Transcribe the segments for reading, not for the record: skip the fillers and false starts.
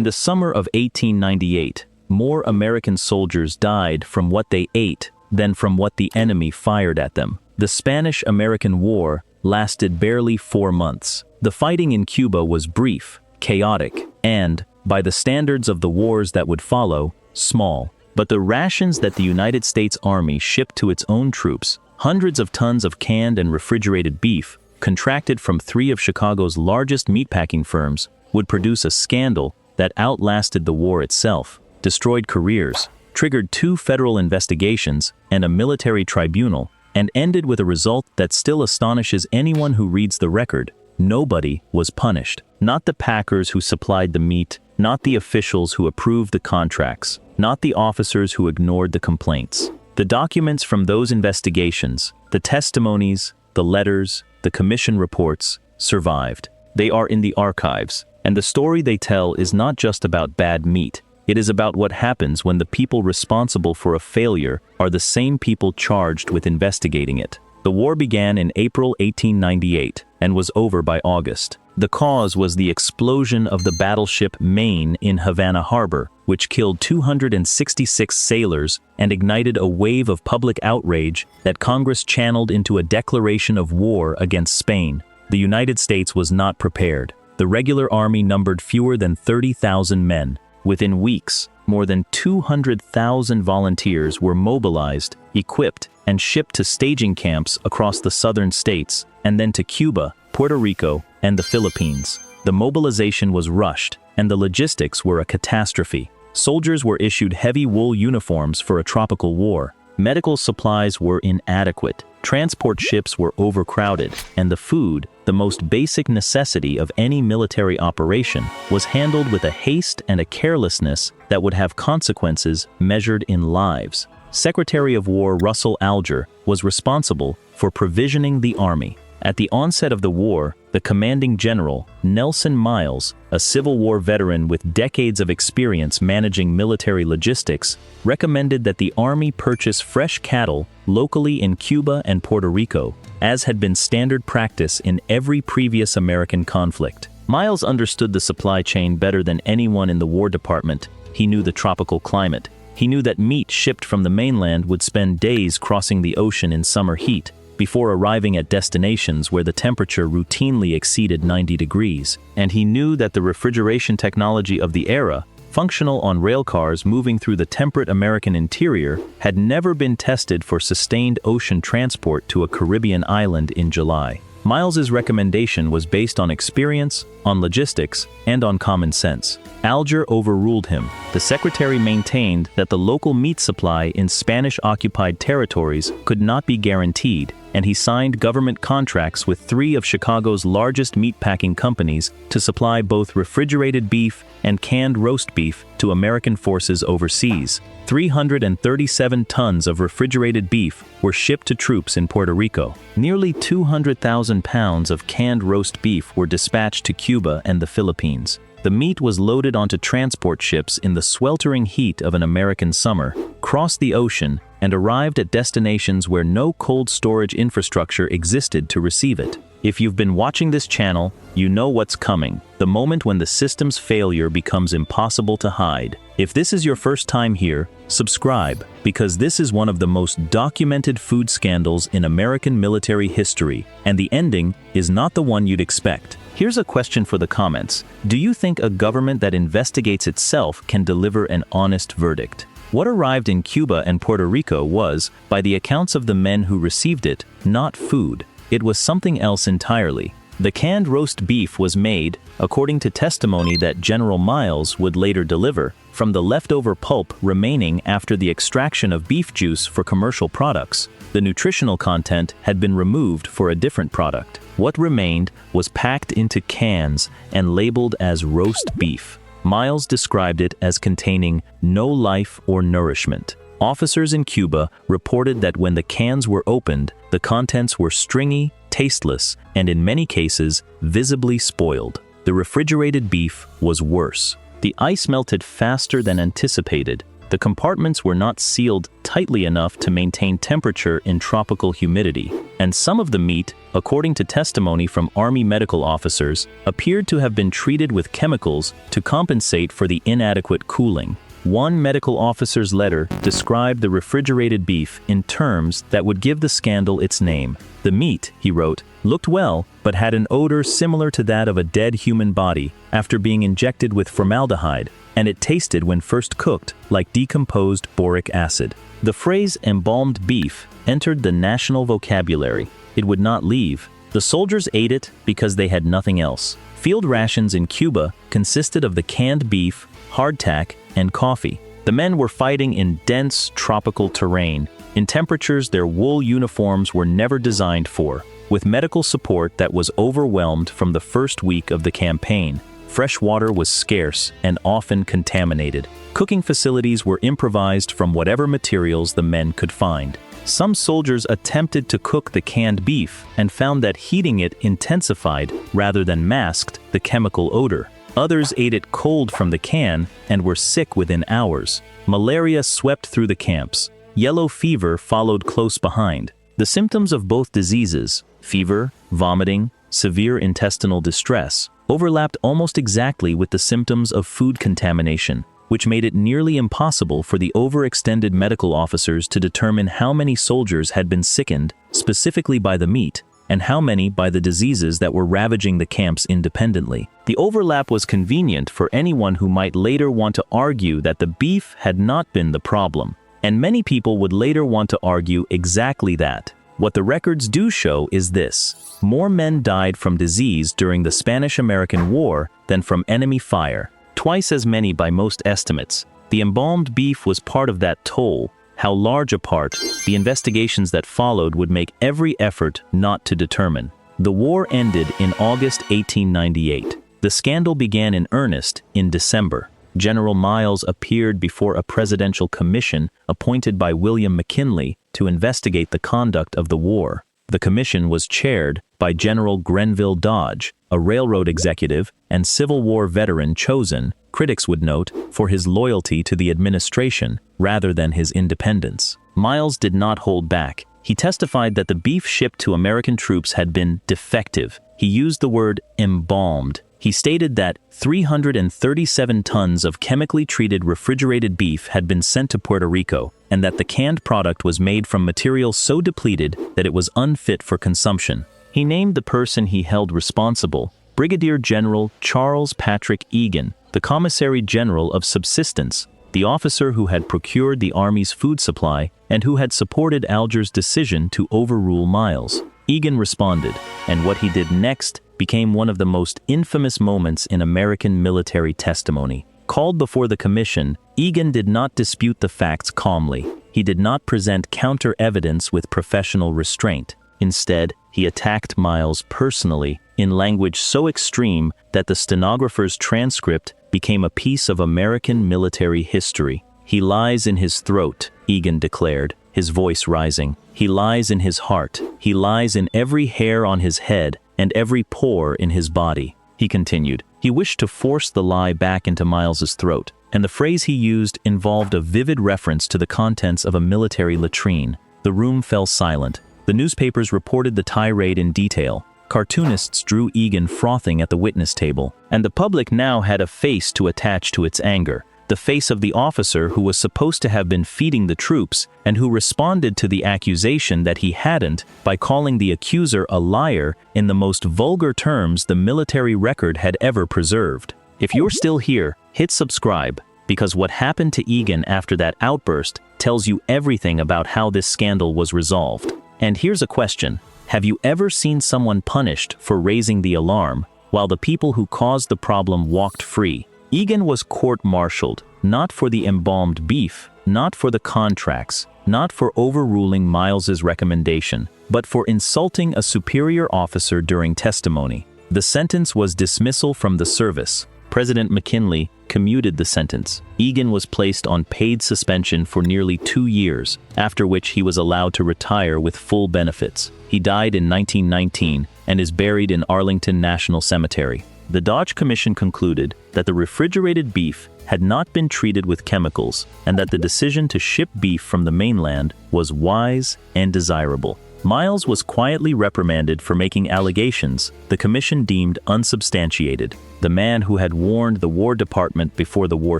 In the summer of 1898, more American soldiers died from what they ate than from what the enemy fired at them. The Spanish-American War lasted barely 4 months. The fighting in Cuba was brief, chaotic, and, by the standards of the wars that would follow, small. But the rations that the United States Army shipped to its own troops, hundreds of tons of canned and refrigerated beef, contracted from 3 of Chicago's largest meatpacking firms, would produce a scandal that outlasted the war itself, destroyed careers, triggered 2 federal investigations and a military tribunal, and ended with a result that still astonishes anyone who reads the record. Nobody was punished. Not the packers who supplied the meat, not the officials who approved the contracts, not the officers who ignored the complaints. The documents from those investigations, the testimonies, the letters, the commission reports, survived. They are in the archives, and the story they tell is not just about bad meat. It is about what happens when the people responsible for a failure are the same people charged with investigating it. The war began in April 1898 and was over by August. The cause was the explosion of the battleship Maine in Havana Harbor, which killed 266 sailors and ignited a wave of public outrage that Congress channeled into a declaration of war against Spain. The United States was not prepared. The regular army numbered fewer than 30,000 men. Within weeks, more than 200,000 volunteers were mobilized, equipped, and shipped to staging camps across the southern states, and then to Cuba, Puerto Rico, and the Philippines. The mobilization was rushed, and the logistics were a catastrophe. Soldiers were issued heavy wool uniforms for a tropical war. Medical supplies were inadequate. Transport ships were overcrowded, and the food, the most basic necessity of any military operation, was handled with a haste and a carelessness that would have consequences measured in lives. Secretary of War Russell Alger was responsible for provisioning the army. At the onset of the war, the commanding general, Nelson Miles, a Civil War veteran with decades of experience managing military logistics, recommended that the army purchase fresh cattle locally in Cuba and Puerto Rico, as had been standard practice in every previous American conflict. Miles understood the supply chain better than anyone in the War Department. He knew the tropical climate. He knew that meat shipped from the mainland would spend days crossing the ocean in summer heat, before arriving at destinations where the temperature routinely exceeded 90 degrees. And he knew that the refrigeration technology of the era, functional on rail cars moving through the temperate American interior, had never been tested for sustained ocean transport to a Caribbean island in July. Miles's recommendation was based on experience, on logistics, and on common sense. Alger overruled him. The secretary maintained that the local meat supply in Spanish-occupied territories could not be guaranteed, and he signed government contracts with 3 of Chicago's largest meatpacking companies to supply both refrigerated beef and canned roast beef to American forces overseas. 337 tons of refrigerated beef were shipped to troops in Puerto Rico. Nearly 200,000 pounds of canned roast beef were dispatched to Cuba and the Philippines. The meat was loaded onto transport ships in the sweltering heat of an American summer, crossed the ocean, and arrived at destinations where no cold storage infrastructure existed to receive it. If you've been watching this channel, you know what's coming, the moment when the system's failure becomes impossible to hide. If this is your first time here, subscribe, because this is one of the most documented food scandals in American military history, and the ending is not the one you'd expect. Here's a question for the comments. Do you think a government that investigates itself can deliver an honest verdict? What arrived in Cuba and Puerto Rico was, by the accounts of the men who received it, not food. It was something else entirely. The canned roast beef was made, according to testimony that General Miles would later deliver, from the leftover pulp remaining after the extraction of beef juice for commercial products. The nutritional content had been removed for a different product. What remained was packed into cans and labeled as roast beef. Miles described it as containing no life or nourishment. Officers in Cuba reported that when the cans were opened, the contents were stringy, tasteless, and in many cases, visibly spoiled. The refrigerated beef was worse. The ice melted faster than anticipated. The compartments were not sealed tightly enough to maintain temperature in tropical humidity, and some of the meat, according to testimony from Army medical officers, appeared to have been treated with chemicals to compensate for the inadequate cooling. One medical officer's letter described the refrigerated beef in terms that would give the scandal its name. The meat, he wrote, looked well, but had an odor similar to that of a dead human body after being injected with formaldehyde, and it tasted when first cooked like decomposed boric acid. The phrase embalmed beef entered the national vocabulary. It would not leave. The soldiers ate it because they had nothing else. Field rations in Cuba consisted of the canned beef, hardtack, and coffee. The men were fighting in dense tropical terrain, in temperatures their wool uniforms were never designed for, with medical support that was overwhelmed from the first week of the campaign. Fresh water was scarce and often contaminated. Cooking facilities were improvised from whatever materials the men could find. Some soldiers attempted to cook the canned beef and found that heating it intensified rather than masked the chemical odor. Others ate it cold from the can and were sick within hours. Malaria swept through the camps. Yellow fever followed close behind. The symptoms of both diseases, fever, vomiting, severe intestinal distress, overlapped almost exactly with the symptoms of food contamination, which made it nearly impossible for the overextended medical officers to determine how many soldiers had been sickened specifically by the meat, and how many by the diseases that were ravaging the camps independently. The overlap was convenient for anyone who might later want to argue that the beef had not been the problem, and many people would later want to argue exactly that. What the records do show is this: more men died from disease during the Spanish-American War than from enemy fire, twice as many by most estimates. The embalmed beef was part of that toll. How large a part, the investigations that followed would make every effort not to determine. The war ended in August 1898. The scandal began in earnest in December. General Miles appeared before a presidential commission appointed by William McKinley to investigate the conduct of the war. The commission was chaired by General Grenville Dodge, a railroad executive and Civil War veteran chosen, critics would note, for his loyalty to the administration rather than his independence. Miles did not hold back. He testified that the beef shipped to American troops had been defective. He used the word embalmed. He stated that 337 tons of chemically treated refrigerated beef had been sent to Puerto Rico, and that the canned product was made from material so depleted that it was unfit for consumption. He named the person he held responsible, Brigadier General Charles Patrick Egan, the Commissary General of Subsistence, the officer who had procured the Army's food supply and who had supported Alger's decision to overrule Miles. Egan responded, and what he did next became one of the most infamous moments in American military testimony. Called before the commission, Egan did not dispute the facts calmly. He did not present counter-evidence with professional restraint. Instead, he attacked Miles personally in language so extreme that the stenographer's transcript became a piece of American military history. "He lies in his throat," Egan declared, his voice rising. "He lies in his heart. He lies in every hair on his head and every pore in his body." He continued. He wished to force the lie back into Miles's throat, and the phrase he used involved a vivid reference to the contents of a military latrine. The room fell silent. The newspapers reported the tirade in detail. Cartoonists drew Egan frothing at the witness table, and the public now had a face to attach to its anger. The face of the officer who was supposed to have been feeding the troops and who responded to the accusation that he hadn't by calling the accuser a liar in the most vulgar terms the military record had ever preserved. If you're still here, hit subscribe, because what happened to Egan after that outburst tells you everything about how this scandal was resolved. And here's a question: have you ever seen someone punished for raising the alarm while the people who caused the problem walked free? Egan was court-martialed, not for the embalmed beef, not for the contracts, not for overruling Miles's recommendation, but for insulting a superior officer during testimony. The sentence was dismissal from the service. President McKinley commuted the sentence. Egan was placed on paid suspension for nearly 2 years, after which he was allowed to retire with full benefits. He died in 1919 and is buried in Arlington National Cemetery. the Dodge Commission concluded that the refrigerated beef had not been treated with chemicals and that the decision to ship beef from the mainland was wise and desirable. Miles was quietly reprimanded for making allegations the commission deemed unsubstantiated. The man who had warned the War Department before the war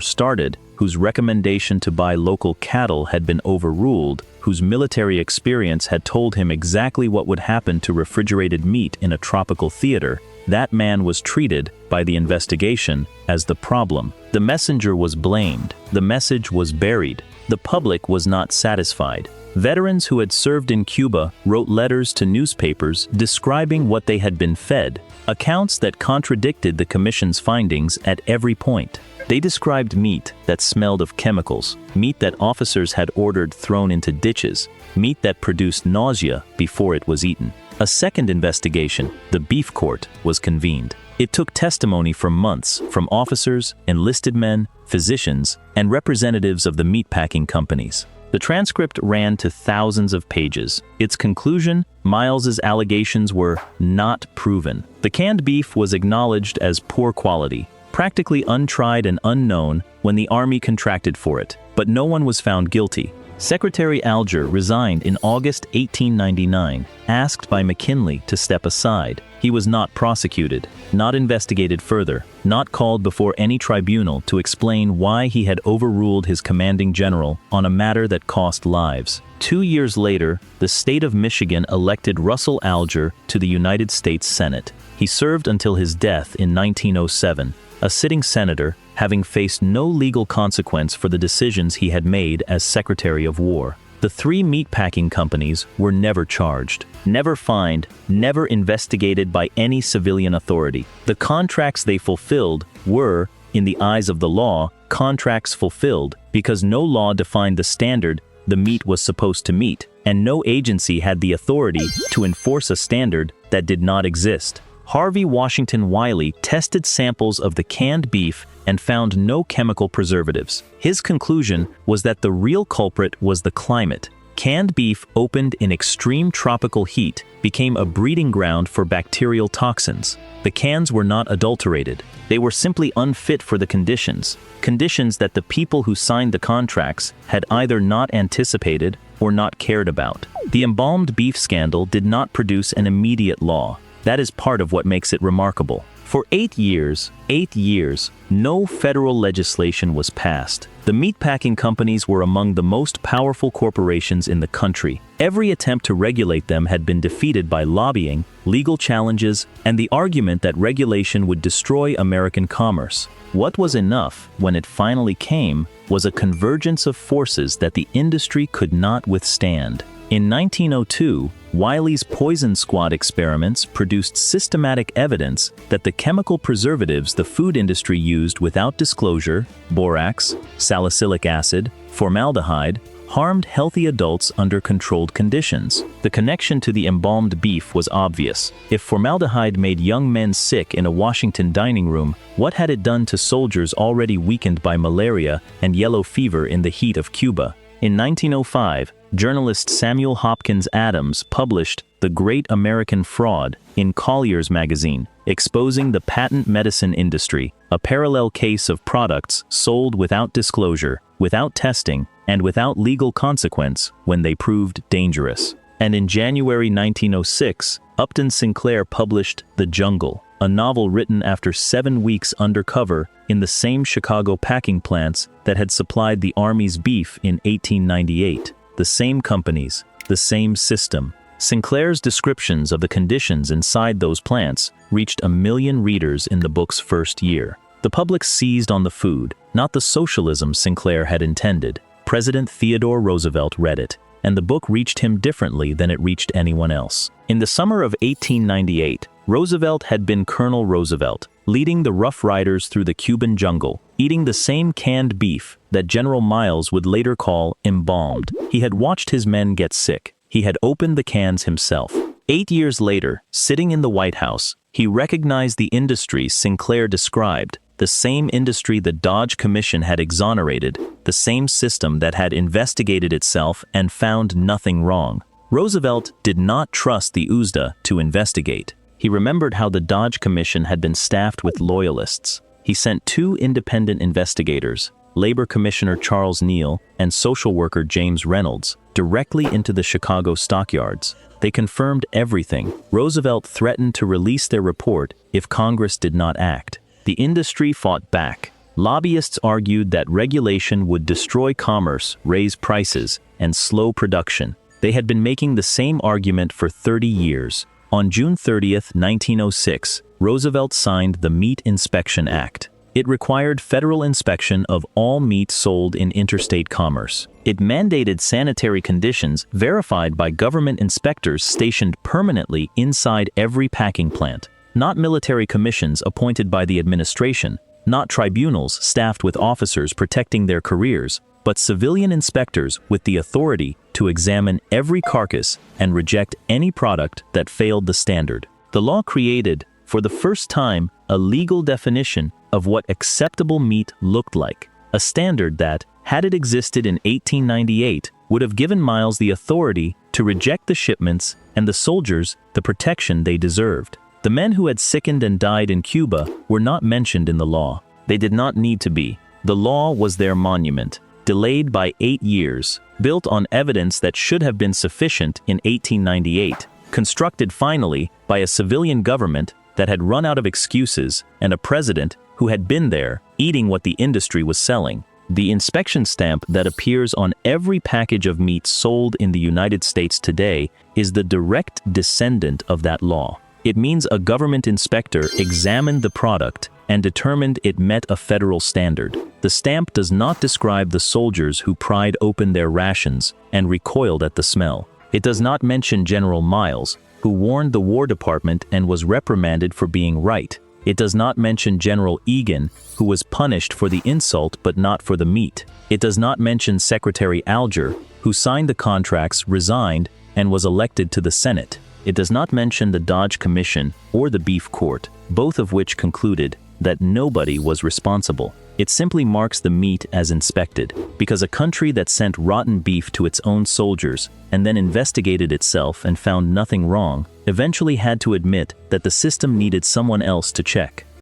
started, whose recommendation to buy local cattle had been overruled, whose military experience had told him exactly what would happen to refrigerated meat in a tropical theater, that man was treated, by the investigation, as the problem. The messenger was blamed. The message was buried. The public was not satisfied. Veterans who had served in Cuba wrote letters to newspapers describing what they had been fed, accounts that contradicted the commission's findings at every point. They described meat that smelled of chemicals, meat that officers had ordered thrown into ditches, meat that produced nausea before it was eaten. A second investigation, the Beef Court, was convened. It took testimony for months from officers, enlisted men, physicians, and representatives of the meatpacking companies. The transcript ran to thousands of pages. Its conclusion, Miles's allegations were not proven. The canned beef was acknowledged as poor quality, practically untried and unknown when the Army contracted for it, but no one was found guilty. Secretary Alger resigned in August 1899, asked by McKinley to step aside. He was not prosecuted, not investigated further, not called before any tribunal to explain why he had overruled his commanding general on a matter that cost lives. 2 years later, the state of Michigan elected Russell Alger to the United States Senate. He served until his death in 1907, a sitting senator, having faced no legal consequence for the decisions he had made as Secretary of War. The three meatpacking companies were never charged, never fined, never investigated by any civilian authority. The contracts they fulfilled were, in the eyes of the law, contracts fulfilled because no law defined the standard the meat was supposed to meet, and no agency had the authority to enforce a standard that did not exist. Harvey Washington Wiley tested samples of the canned beef and found no chemical preservatives. His conclusion was that the real culprit was the climate. Canned beef opened in extreme tropical heat became a breeding ground for bacterial toxins. The cans were not adulterated. They were simply unfit for the conditions that the people who signed the contracts had either not anticipated or not cared about. The embalmed beef scandal did not produce an immediate law. That is part of what makes it remarkable. For 8 years, no federal legislation was passed. The meatpacking companies were among the most powerful corporations in the country. Every attempt to regulate them had been defeated by lobbying, legal challenges, and the argument that regulation would destroy American commerce. What was enough, when it finally came, was a convergence of forces that the industry could not withstand. In 1902, Wiley's poison squad experiments produced systematic evidence that the chemical preservatives the food industry used without disclosure, borax, salicylic acid, formaldehyde, harmed healthy adults under controlled conditions. The connection to the embalmed beef was obvious. If formaldehyde made young men sick in a Washington dining room, what had it done to soldiers already weakened by malaria and yellow fever in the heat of Cuba? In 1905, journalist Samuel Hopkins Adams published The Great American Fraud in Collier's magazine, exposing the patent medicine industry, a parallel case of products sold without disclosure, without testing, and without legal consequence when they proved dangerous. And in January 1906, Upton Sinclair published The Jungle, a novel written after 7 weeks undercover in the same Chicago packing plants that had supplied the Army's beef in 1898. The same companies, the same system. Sinclair's descriptions of the conditions inside those plants reached 1 million readers in the book's first year. The public seized on the food, not the socialism Sinclair had intended. President Theodore Roosevelt read it, and the book reached him differently than it reached anyone else. In the summer of 1898, Roosevelt had been Colonel Roosevelt, leading the Rough Riders through the Cuban jungle, eating the same canned beef that General Miles would later call embalmed. He had watched his men get sick. He had opened the cans himself. 8 years later, sitting in the White House, he recognized the industry Sinclair described, the same industry the Dodge Commission had exonerated, the same system that had investigated itself and found nothing wrong. Roosevelt did not trust the USDA to investigate. He remembered how the Dodge Commission had been staffed with loyalists. He sent 2 independent investigators, Labor Commissioner Charles Neal and social worker James Reynolds, directly into the Chicago stockyards. They confirmed everything. Roosevelt threatened to release their report if Congress did not act. The industry fought back. Lobbyists argued that regulation would destroy commerce, raise prices, and slow production. They had been making the same argument for 30 years. On June 30, 1906, Roosevelt signed the Meat Inspection Act. It required federal inspection of all meat sold in interstate commerce. It mandated sanitary conditions verified by government inspectors stationed permanently inside every packing plant. Not military commissions appointed by the administration, not tribunals staffed with officers protecting their careers, but civilian inspectors with the authority to examine every carcass and reject any product that failed the standard. The law created, for the first time, a legal definition of what acceptable meat looked like, a standard that, had it existed in 1898, would have given Miles the authority to reject the shipments and the soldiers the protection they deserved. The men who had sickened and died in Cuba were not mentioned in the law. They did not need to be. The law was their monument, delayed by 8 years, built on evidence that should have been sufficient in 1898, constructed finally by a civilian government that had run out of excuses and a president who had been there, eating what the industry was selling. The inspection stamp that appears on every package of meat sold in the United States today is the direct descendant of that law. It means a government inspector examined the product and determined it met a federal standard. The stamp does not describe the soldiers who pried open their rations and recoiled at the smell. It does not mention General Miles, who warned the War Department and was reprimanded for being right. It does not mention General Egan, who was punished for the insult but not for the meat. It does not mention Secretary Alger, who signed the contracts, resigned, and was elected to the Senate. It does not mention the Dodge Commission or the Beef Court, both of which concluded that nobody was responsible. It simply marks the meat as inspected, because a country that sent rotten beef to its own soldiers and then investigated itself and found nothing wrong, eventually had to admit that the system needed someone else to check.